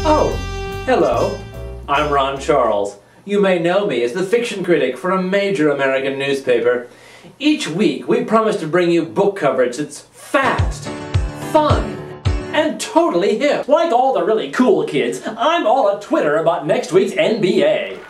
Oh, hello. I'm Ron Charles. You may know me as the fiction critic for a major American newspaper. Each week, we promise to bring you book coverage that's fast, fun, and totally hip. Like all the really cool kids, I'm all at Twitter about next week's NBA.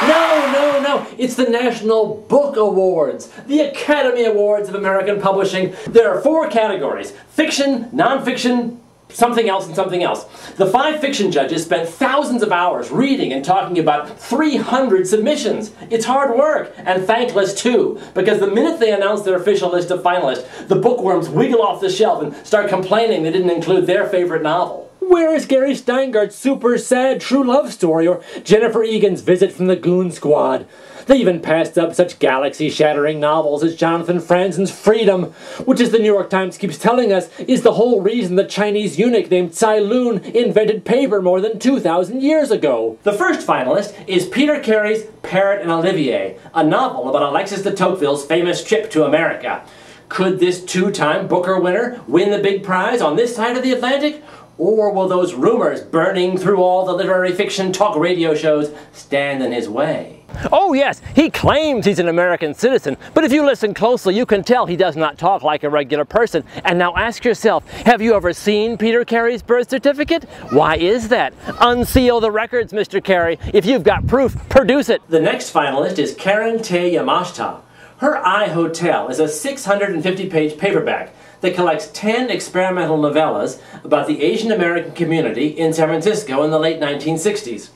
No, it's the National Book Awards, the Academy Awards of American Publishing. There are 4 categories: fiction, nonfiction, something else, and something else. The 5 fiction judges spent thousands of hours reading and talking about 300 submissions. It's hard work, and thankless too, because the minute they announce their official list of finalists, the bookworms wiggle off the shelf and start complaining they didn't include their favorite novel. Where is Gary Steingart's super sad true love story, or Jennifer Egan's visit from the Goon Squad? They even passed up such galaxy-shattering novels as Jonathan Franzen's Freedom, which, as the New York Times keeps telling us, is the whole reason the Chinese eunuch named Tsai Lun invented paper more than 2,000 years ago. The first finalist is Peter Carey's Parrot and Olivier, a novel about Alexis de Tocqueville's famous trip to America. Could this 2-time Booker winner win the big prize on this side of the Atlantic? Or will those rumors burning through all the literary fiction talk radio shows stand in his way? Oh yes, he claims he's an American citizen, but if you listen closely you can tell he does not talk like a regular person. And now ask yourself, have you ever seen Peter Carey's birth certificate? Why is that? Unseal the records, Mr. Carey. If you've got proof, produce it. The next finalist is Karen Tay Yamashita. Her I, Hotel is a 650-page paperback that collects 10 experimental novellas about the Asian American community in San Francisco in the late 1960s.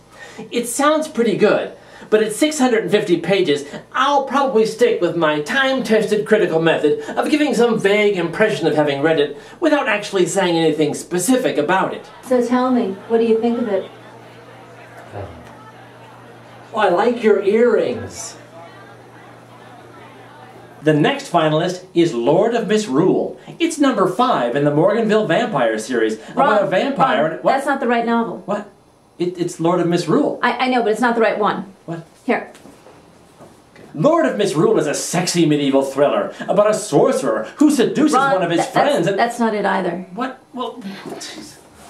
It sounds pretty good, but at 650 pages, I'll probably stick with my time-tested critical method of giving some vague impression of having read it without actually saying anything specific about it. So tell me, what do you think of it? Oh, I like your earrings. The next finalist is Lord of Misrule. It's number 5 in the Morganville Vampire series about a vampire. Ron, that's not the right novel. What? It's Lord of Misrule. I know, but it's not the right one. What? Here. Lord of Misrule is a sexy medieval thriller about a sorcerer who seduces one of his friends and... That's not it either. What? Well...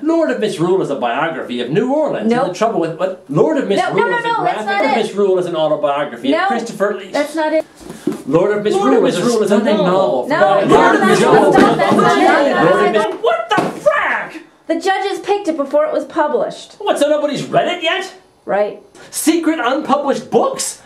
Lord of Misrule is a biography of New Orleans. Nope. And the trouble with... What? Lord of Misrule is a graphic... Misrule is an autobiography of Christopher Lee. That's not it. Lord of Misrule is a stunning novel. No, that's not it. What the frack? The judges picked it before it was published. What, so nobody's read it yet? Right. Secret unpublished books?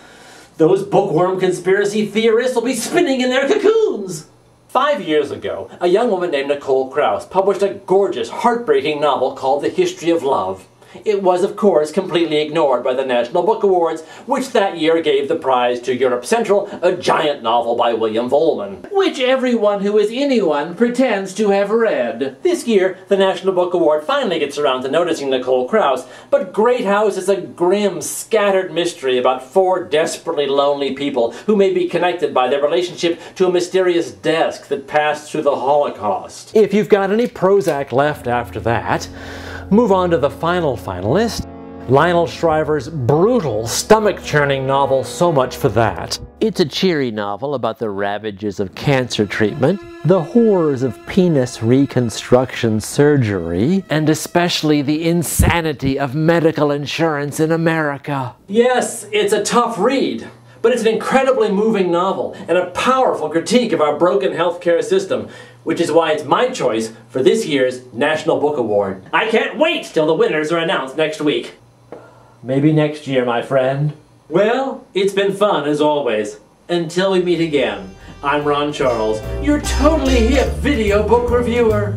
Those bookworm conspiracy theorists will be spinning in their cocoons. 5 years ago, a young woman named Nicole Krauss published a gorgeous, heartbreaking novel called The History of Love. It was, of course, completely ignored by the National Book Awards, which that year gave the prize to Europe Central, a giant novel by William Vollmann, which everyone who is anyone pretends to have read. This year, the National Book Award finally gets around to noticing Nicole Krauss, but Great House is a grim, scattered mystery about 4 desperately lonely people who may be connected by their relationship to a mysterious desk that passed through the Holocaust. If you've got any Prozac left after that, move on to the final finalist, Lionel Shriver's brutal, stomach-churning novel, So Much for That. It's a cheery novel about the ravages of cancer treatment, the horrors of penis reconstruction surgery, and especially the insanity of medical insurance in America. Yes, it's a tough read, but it's an incredibly moving novel and a powerful critique of our broken healthcare system, which is why it's my choice for this year's National Book Award. I can't wait till the winners are announced next week. Maybe next year, my friend. Well, it's been fun as always. Until we meet again, I'm Ron Charles, your totally hip video book reviewer.